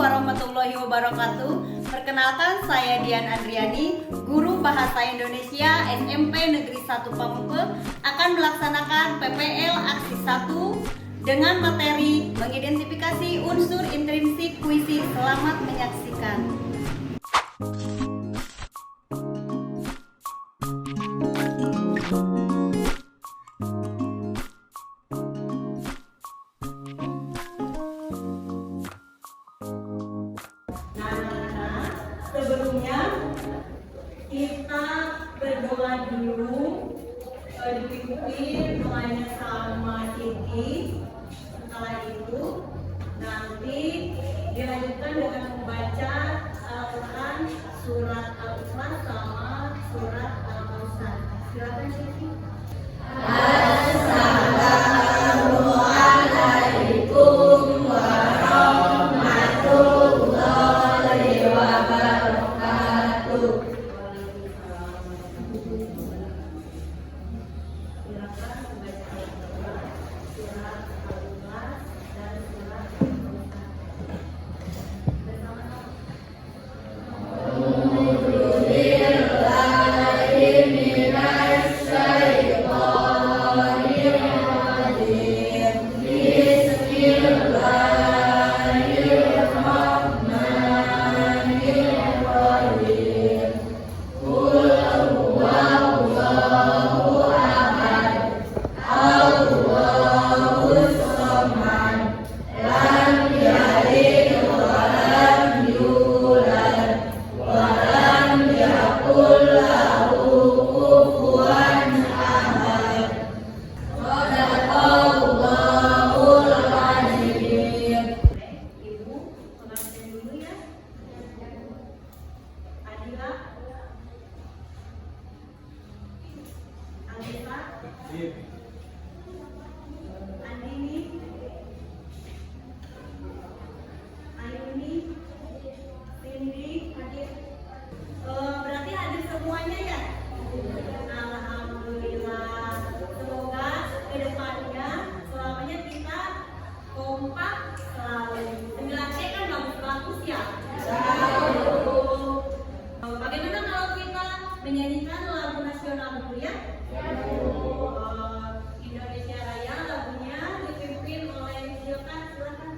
warahmatullahi wabarakatuh. Perkenalkan, saya Dian Andriani, guru Bahasa Indonesia SMP Negeri 1 Pamengpeuk, akan melaksanakan PPL Aksi 1 dengan materi mengidentifikasi unsur intrinsik puisi. Selamat menyaksikan. Sebelumnya kita berdoa dulu, dipimpin doanya sama Siti. Setelah itu nanti dilanjutkan dengan membaca Al-Quran, surat Al-Ikhlas sama surat Al-Kausar. Silakan Siti. Assalamualaikum warahmatullahi wabarakatuh. Berarti hadir semuanya ya? Alhamdulillah. Semoga kedepannya selamanya kita kompak selalu. 9C kan bagus ya? Bagaimana kalau kita menyanyikan lagu nasional dulu ya? Indonesia Raya, lagunya dipimpin oleh Silkan. Silakan.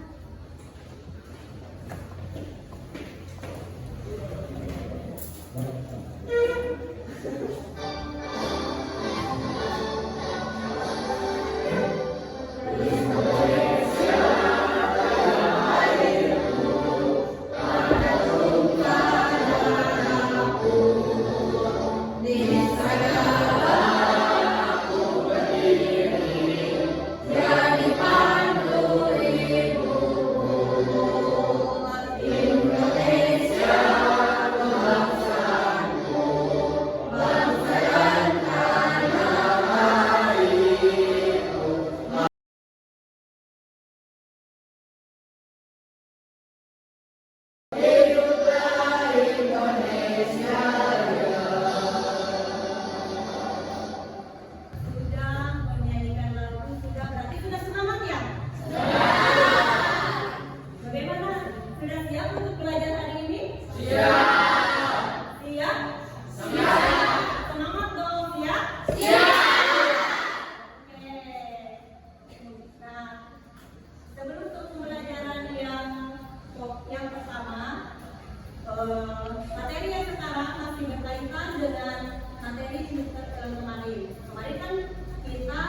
Materi yang sekarang masih berkaitan dengan materi semester kemarin. Kemarin kan kita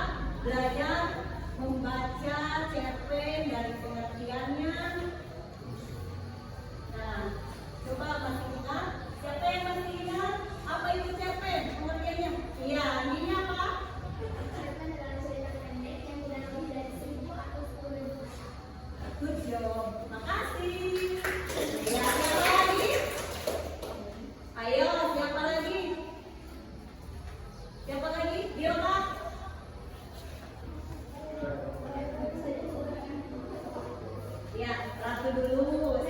belajar membaca cerpen dari pengertiannya. Nah, coba masih ingat? Siapa yang masih ingat apa itu cerpen? Pengertiannya? Iya, ini apa? Cerpen adalah cerita pendek yang sudah lebih dari 1000 atau 10.000 kata. Good job. Makasih. Ya, siapa lagi? Ayo, siapa lagi? Siapa lagi? Dilma. Ya, Ratu dulu.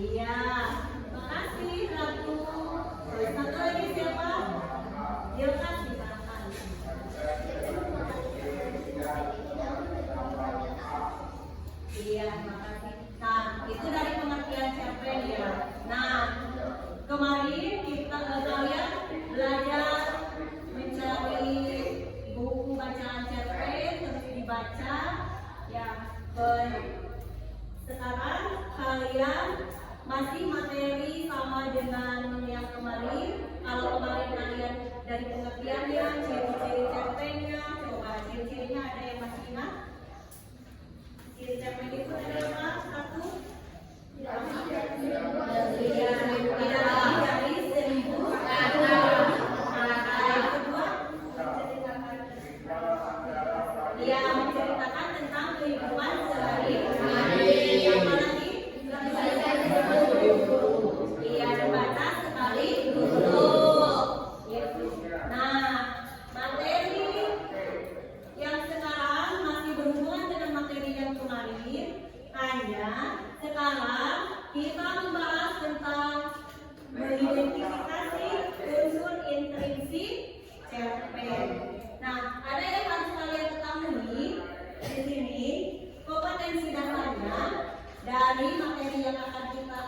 Iya, makasih Ratu. Satu lagi siapa? Dilma, silakan. Ia menceritakan tentang kehidupan sehari-hari. Apalagi ia membaca sekali duduk. Nah, materi yang sekarang masih berhubungan dengan materi yang kemarin. Hanya sekarang kita membahas tentang mengidentifikasi unsur intrinsik cerpen. Nah, ada yang harus kalian ketahui di sini. Kompetensi dasarnya dari materi yang akan kita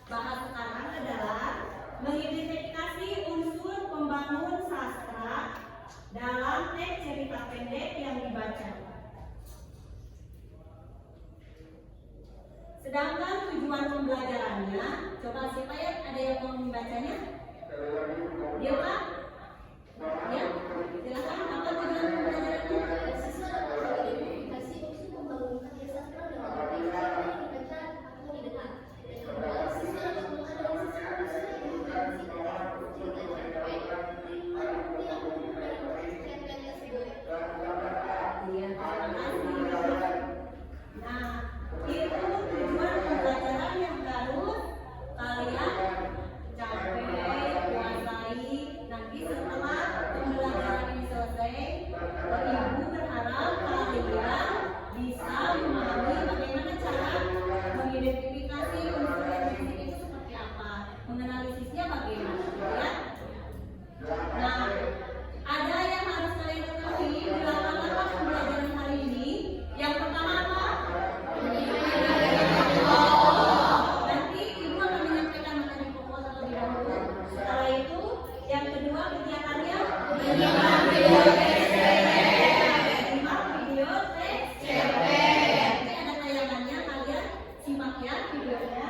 bahas sekarang adalah mengidentifikasi unsur pembangun sastra dalam teks cerita pendek yang dibaca. Sedangkan tujuan pembelajarannya, coba siapa ya ada yang mau membacanya? Dia Pak? Ya, silakan. Apa tujuan pembelajarannya? Siswa dapat mengidentifikasi unsur pembangunan karya sastra dalam teks yang dibaca atau didengar. Dan kedua, siswa dapat menganalisis unsur intrinsik dari cerita cerpen dan bukti yang umum dari cerpen tersebut. Iya, terima kasih. Nah, itu tujuan pembelajaran yang harus kalian capai, kuasai. Nanti setelah pembelajaran ini selesai, Ibu berharap kalian bisa memahami bagaimana cara mengidentifikasi unsur intrinsik itu seperti apa, menganalisisnya bagaimana, ya. Nah, ada yang harus kalian ketahui di lapangan pembelajaran hari ini. Yang pertama apa? Nanti Ibu akan menyampaikan materi pokok terlebih dahulu. Setelah itu, yang kedua kegiatannya menyimak video teks cerpen. Nanti ada tayangannya, kalian simak ya videonya.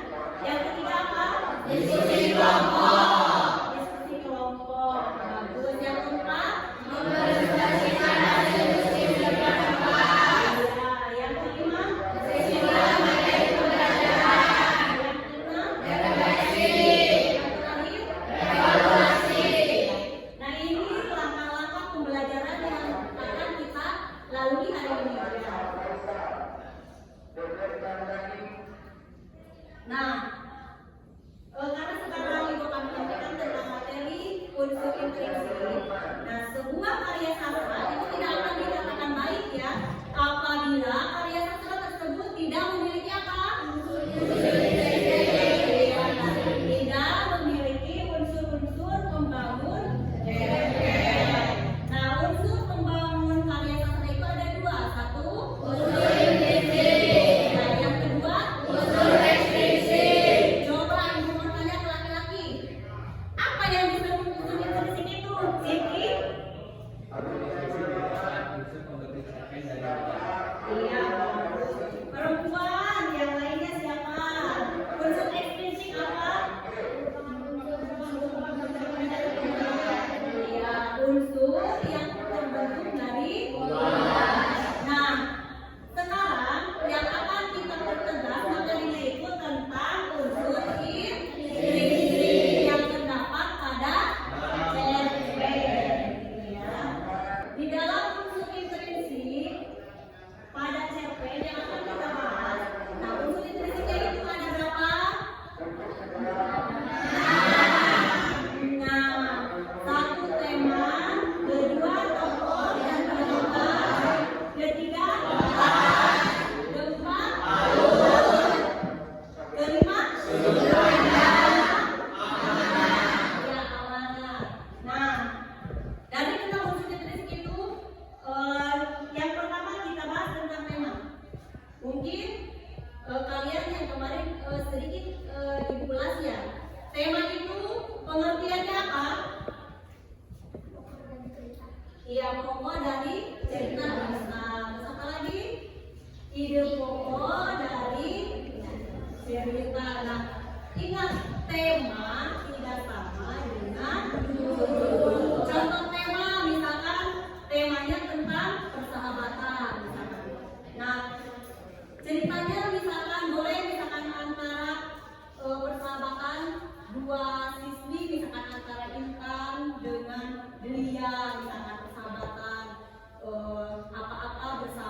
Yang ketiga apa? Diskusi kelompok. Bagus. Yang keempat, mempresentasikan hasil diskusi kelompok. Yang kelima, sesimpel materi pembelajaran. Yang keenam, refleksi. Yang terakhir, evaluasi. Nah, ini langkah-langkah pembelajaran yang akan kita lalui hari ini. Nah, karena sekarang Ibu akan menyampaikan tentang materi unsur intrinsik. Nah, sebuah karya sastra itu tidak akan dikatakan baik ya apabila karya sastra tersebut tidak memiliki apa? Unsur intrinsik. Tidak memiliki unsur-unsur pembangun cerpen. Nah, unsur pembangun karya sastra itu ada dua. Satu, unsur intrinsik. Nah, yang kedua, unsur ekstrinsi. Coba Ibu mau tanya ke laki-laki, apa yang disebut unsur intrinsik itu? Siti? Iya. Perempuan, yang lainnya siapa? Unsur ekstrinsik apa? Iya, unsur yang terbentuk dari Nah, sekarang yang akan kita pertegas materinya itu tentang unsur intrinsik yang terdapat pada cerpen. Ya. Di dalam unsur intrinsik pada cerpen yang akan kita bahas, nah unsur intrinsiknya itu ada berapa? Nah, satu tema, kedua tokoh dan penonton, ketiga keempat kelima ya amanah. Nah, dari tentang unsur intrinsik itu yang pertama kita bahas tentang tema. Mungkin kalian yang kemarin sedikit diulas ya. Tema itu pengertiannya apa? Iya, pokok dari cerita bisa. Terus apa lagi? Ide pokok dari cerita. Nah, ingat tema tidak sama dengan judul. Contoh tema, misalkan temanya tentang persahabatan, misalkan. Nah, ceritanya misalkan boleh misalkan antara persahabatan dua siswi, misalkan antara Intan dengan Delia, misalkan persahabatan apa-apa bersama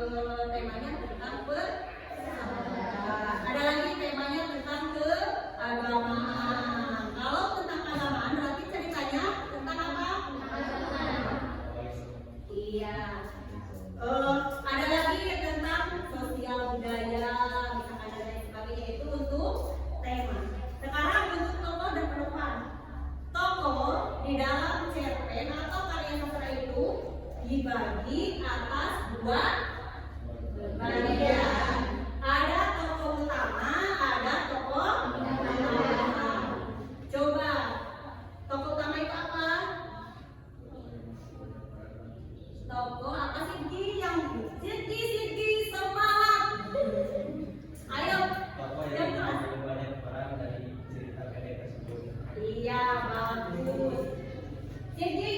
temanya tentang persahabatan. Ada lagi temanya tentang keagamaan. Kalau tentang keagamaan berarti ceritanya tentang apa? Iya. Ada lagi tentang sosial budaya, misalkan dan lain sebagainya, itu untuk tema. Sekarang untuk tokoh dan penuhan. Tokoh di dalam cerpen atau karya sastra itu dibagi atas dua bagian. Ada tokoh utama, ada tokoh belakang. Coba tokoh utama itu apa? Tokoh apa sih yang Sigi semangat. Ayo. Yang banyak peran dari cerita pendek tersebut. Iya, bagus. Sigi,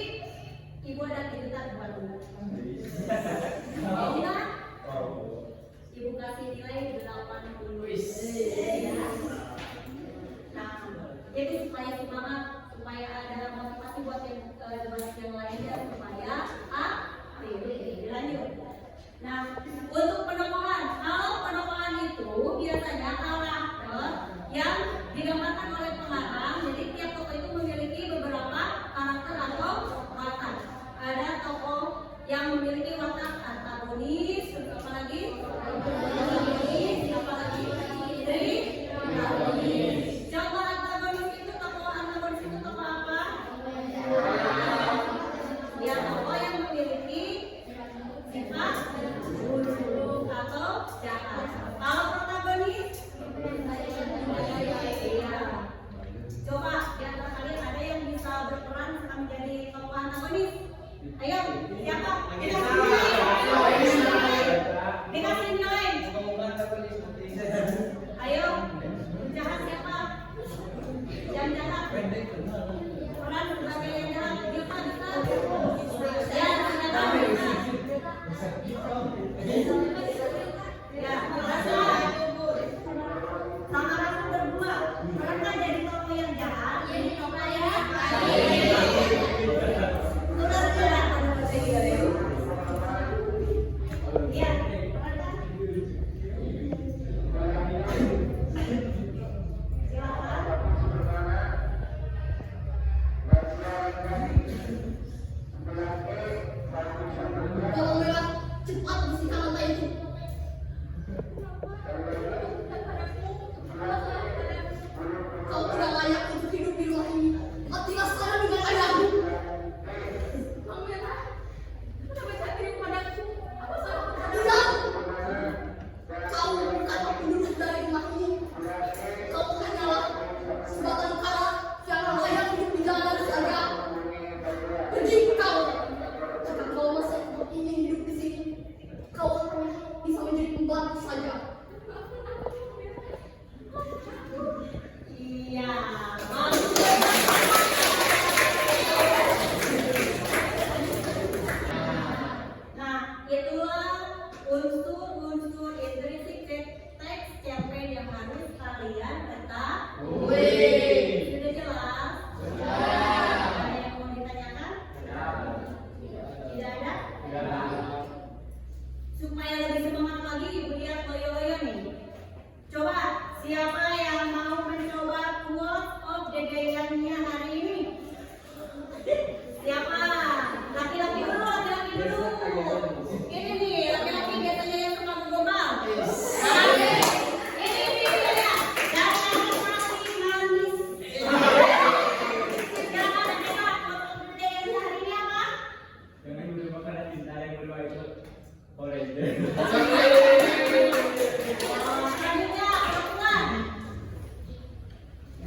ibu ada cerita buat ibu. Iya. Ibu kasih nilai 80. Nah, itu supaya semangat, supaya ada motivasi buat yang lainnya, supaya lanjut. Nah, untuk penokohan, kalau penokohan itu biasanya karakter yang digambarkan oleh pengarang. Jadi tiap tokoh itu memiliki beberapa karakter atau watak. Ada tokoh yang memiliki watak antagonis, apa lagi? Antagonis, apa lagi? Antagonis. Coba antagonis itu tokoh apa? Ya, tokoh yang memiliki sifat buruk atau jahat. Kalau protagonis, iya. Coba di antara kalian ada yang bisa berperan menjadi tokoh antagonis? Ayo, siapa? Dikasih nilai. Ayo, jahat siapa? Yang jahat. Peran sebagai yang jahat. Bisa. Ya, sudah tahu. Ya, sama rasa berdua. Pernah jadi tokoh yang jahat? Jadi tokoh yang sudah jelas. Ya, Kalau lewat cepat bersihkan lantai itu. Kau tidak layak untuk hidup di rumah ini. Matilah sekarang dengan ayahmu. Kenapa diri padaku? Apa salah? Tidak. Kau bukanlah penduduk dari rumah ini. Kau hanyalah sebatang kara yang layak hidup di jalanan saja. Pergi kau. Jika kau masih ingin hidup di sini, kau hanya bisa menjadi pembantu saja. iya. Bagus. Nah, itulah unsur-unsur intrinsik teks cerpen yang harus kalian ketahui. Sudah jelas? Ada yang mau ditanyakan? Tidak ada? Supaya lebih semangat lagi, ibu lihat loyo-loyo nih. Coba, siapa yang mau mencoba quote of the day-nya hari ini? Siapa? Laki-laki dulu. Ini nih, laki-laki biasanya yang suka bergombal. Ini ya. Jangan masih manis. Jangan coba quote of the day-nya hari ini apa? Jangan dulu makanan cinta yang berdua itu orange. Selanjutnya, perempuan.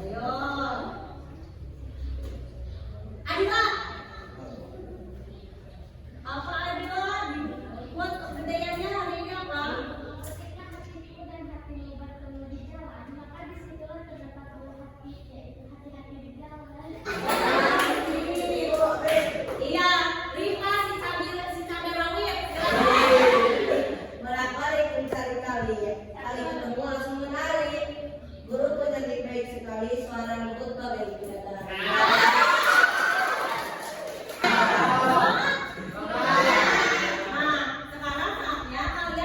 Ayo. Adila. Apa Adila? Buat kegedeannya hari ini apa? Ketika hati tipu dan hati bertemu di jalan, maka disitulah terdapat dua hati, yaitu hati-hati di jalan. Iya, Rima si Caberawit. Melak-balik mencari-cari, kali ketemu langsung menari. Guru tuh jadi baik sekali, suara ikut baik kedatangan. Nah, sekarang saatnya kalian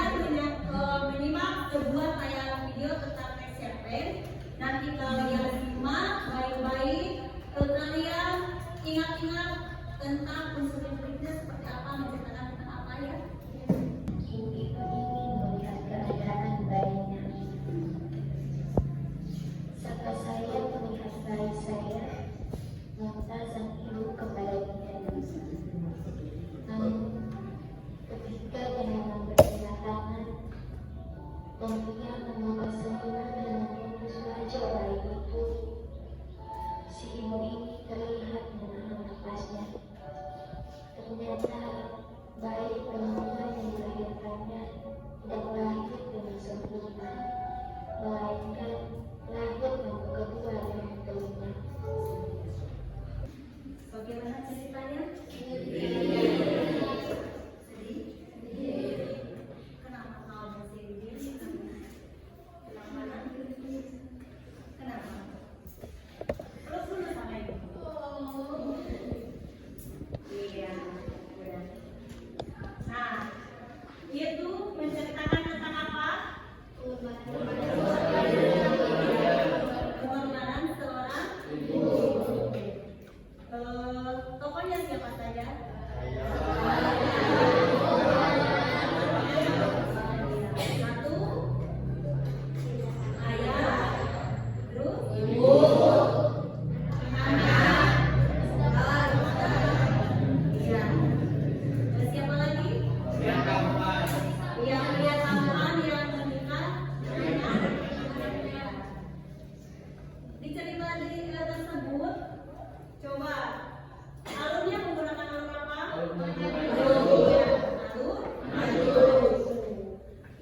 Pengorbanan seorang ibu. Tokohnya siapa saja? Satu, ayah, terus ibu, anak, iya. Terus siapa lagi? Yang melihat Tuhan yang mendekat, di cerita tersebut, coba alurnya menggunakan alur apa? Alur.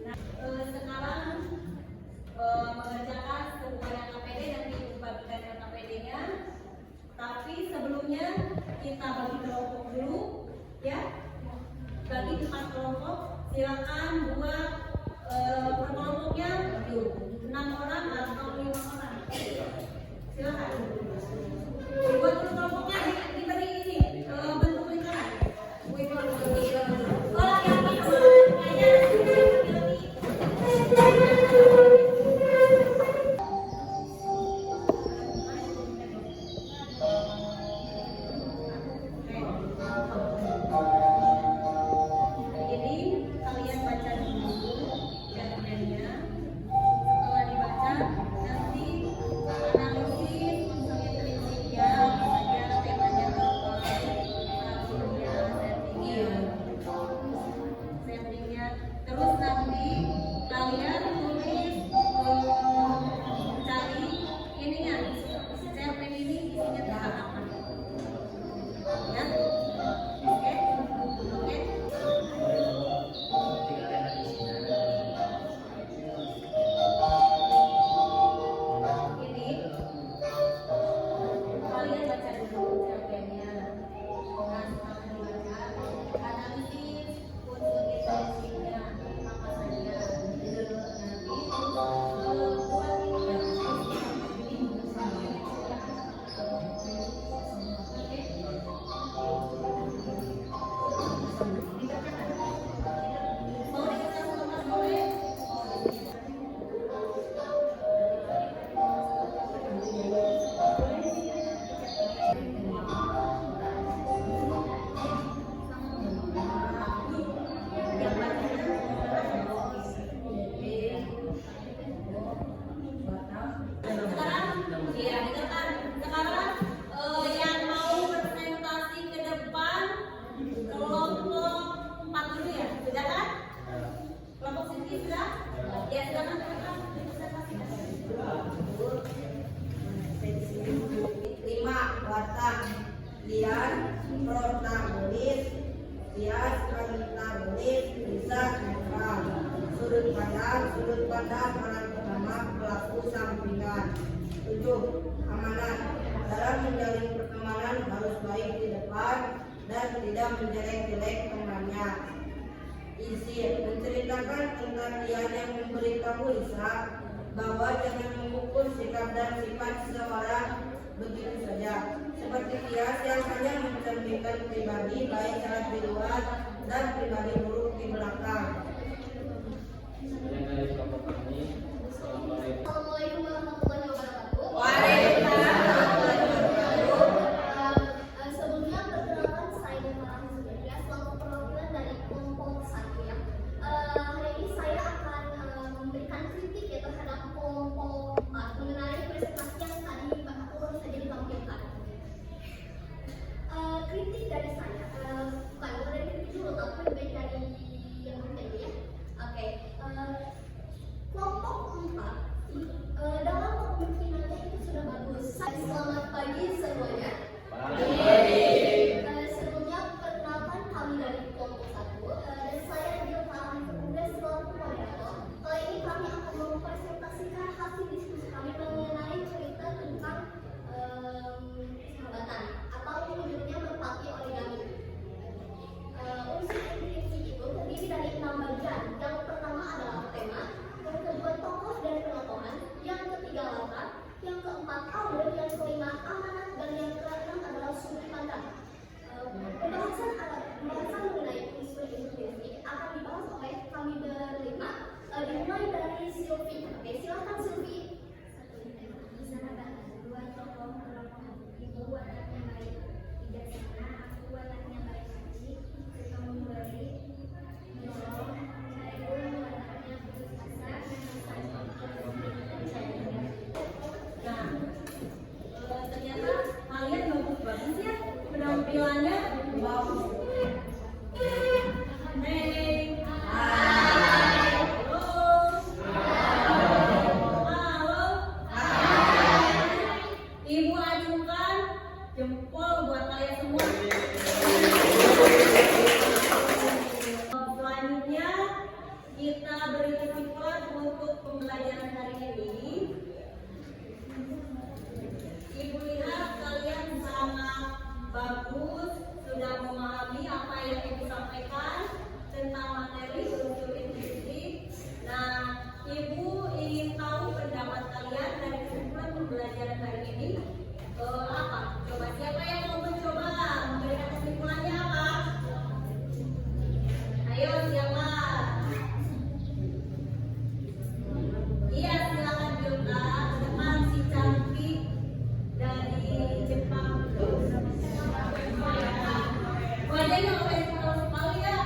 Nah, sekarang mengerjakan sebuah KPD dan dibagikan KPD-nya. Tapi sebelumnya kita bagi kelompok dulu, ya. Bagi 4 kelompok, silakan buat per kelompoknya 6 orang atau 5 orang. Silakan. Buat per kelompoknya diberi ini bentuk lingkaran. Oh, laki-laki kayaknya Ini kalian baca dulu jadwalnya. Setelah dibaca, nanti analisis unsur prinsipnya, misalnya temanya apa, alurnya, settingnya. Terus nanti kalian tulis cari ininya, cerpen ini isinya tentang apa. Ya, oke, oke. Ini kalian baca dulu cerpennya. Nah, setelah dibaca, analisis unsur prinsipnya apa saja. Nanti buat ini mau dikasih sama boleh. Sekarang, iya dengarkan. Sekarang yang mau presentasi ke depan kelompok 4 dulu ya, sudah kan? Kelompok Siti sudah? Ya silakan teman-teman presentasikan. 5 batang lian protagonis, hias antagonis, bisa netral, sudut pandang peran pertama pelaku sampingan. 7 amanat dalam menjalin pertemanan harus baik di depan dan tidak menjelek-jelek temannya. Isi menceritakan tentang Lian yang memberitahu Ishak bahwa jangan mengukur sikap dan sifat seseorang begitu saja, seperti kias yang hanya mencerminkan pribadi baik saat di luar dan pribadi buruk di belakang. Assalamualaikum warahmatullahi wabarakatuh. Waalaikumsalam warahmatullahi wabarakatuh. Sebelumnya perkenalkan saya Farah Zubaida selaku perwakilan dari kelompok 1 ya. Hari ini saya akan memberikan kritik ya terhadap kelompok 4 mengenai presentasi yang tadi baru saja ditampilkan. Kritik dari saya, bukan dari kritik dulu tapi lebih dari yang lain ya. kita beri kesimpulan untuk pembelajaran hari ini. Ibu lihat kalian sangat bagus, sudah memahami apa yang Ibu sampaikan tentang materi unsur intrinsik. Nah, Ibu ingin tahu pendapat kalian dari kesimpulan pembelajaran hari ini. Apa? Coba siapa yang mau mencoba memberikan kesimpulannya apa? Ayo siapa? Iya, silakan Yoga. Depan si cantik dari Jepang. Wajahnya oleh sekali ya.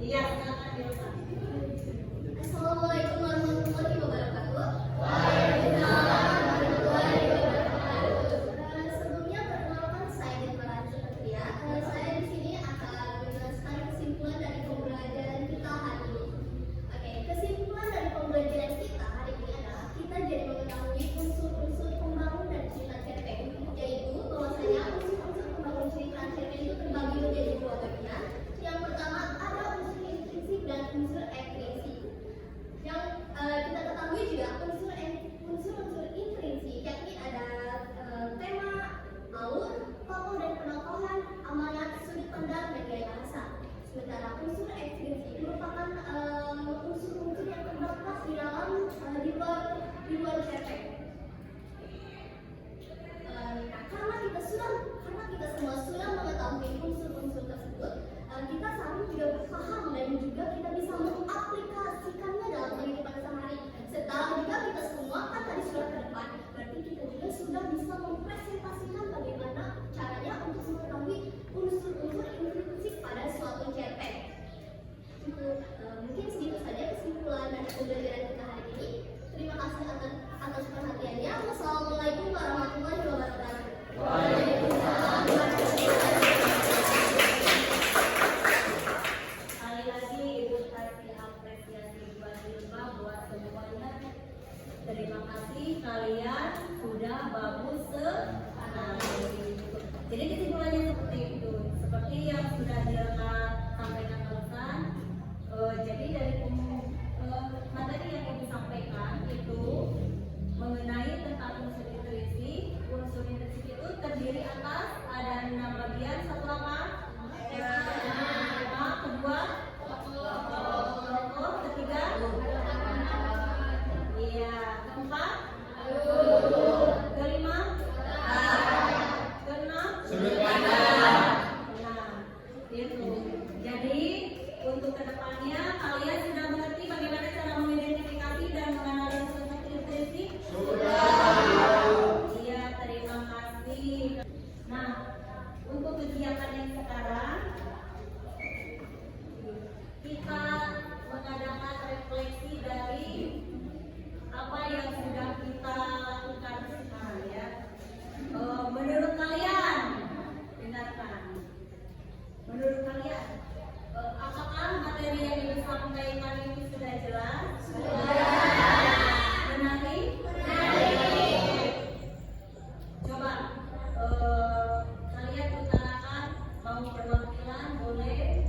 Iya, silakan Yoga. Assalamualaikum warahmatullahi wabarakatuh. Waalaikumsalam warahmatullahi wabarakatuh. Sebelumnya perkenalkan saya Depan Satria. Saya di sini akan menjelaskan kesimpulan dari pembelajaran kita hari ini. Oke, kesimpulan dari pembelajaran kita hari ini adalah kita jadi mengetahui unsur-unsur pembangun dan cerita cerpen, yaitu bahwasanya unsur-unsur pembangun cerita cerpen itu terbagi menjadi dua bagian. Yang pertama ada unsur intrinsik dan unsur ekstrinsik. Yang kita ketahui juga unsur-unsur intrinsik yakni ada tema, alur, tokoh dan penokohan, amanat, sudut pandang dan gaya bahasa. Sementara unsur ekstrinsik merupakan unsur-unsur yang terdapat di dalam di luar cerpen. Nah, karena kita semua sudah mengetahui unsur-unsur tersebut, kita seharusnya juga paham dan juga kita bisa mengaplikasikannya dalam kehidupan sehari. Serta jika kita semua kan tadi sudah ke depan, berarti kita juga sudah bisa mempresentasikan bagaimana caranya untuk mengetahui unsur-unsur intrinsik pada suatu cerpen. Mungkin segitu saja kesimpulan dari pembelajaran kita hari ini. Terima kasih atas perhatiannya. Wassalamualaikum warahmatullahi wabarakatuh. Waalaikumsalam. Sekali lagi Ibu kasih apresiasi buat Ilma buat semuanya. Terima kasih kalian sudah bagus sekali. Jadi kesimpulannya seperti itu, seperti yang sudah Ilma sampaikan barusan. Jadi dari materi yang Ibu sampaikan itu mengenai tentang unsur intrinsik. Unsur intrinsik itu terdiri atas ada 6 bagian. Satu apa? Tema, kedua tokoh, ketiga iya, keempat kelima keenam Sudut pandang. nah itu. Jadi untuk kedepannya kalian sudah mengerti bagaimana cara mengidentifikasi dan menganalisis unsur intrinsik? Iya, terima kasih. Nah, untuk kegiatan yang sekarang kita mengadakan refleksi dari apa yang sudah kita lakukan sekarang ya. Menurut kalian, dengarkan. Menurut kalian, apakah materi yang disampaikan ini sudah jelas? Menarik? Coba kalian utarakan, mau perwakilan boleh.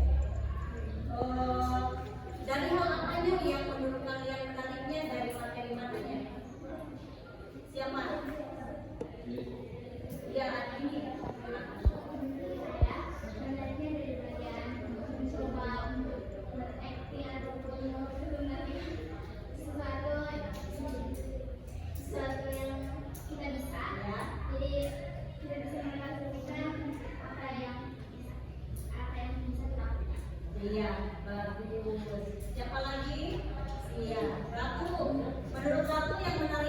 Dari hal apanya yang menurut kalian menariknya dari materi mananya? Siapa? Ya, ini. Sebenarnya dari bagian mencoba untuk berakting ataupun mengenai sesuatu yang kita bisa. Jadi kita bisa mengaplikasikan apa yang bisa kita lakukan. Iya, bagus. Siapa lagi? Iya, Ratu. Menurut Ratu yang menarik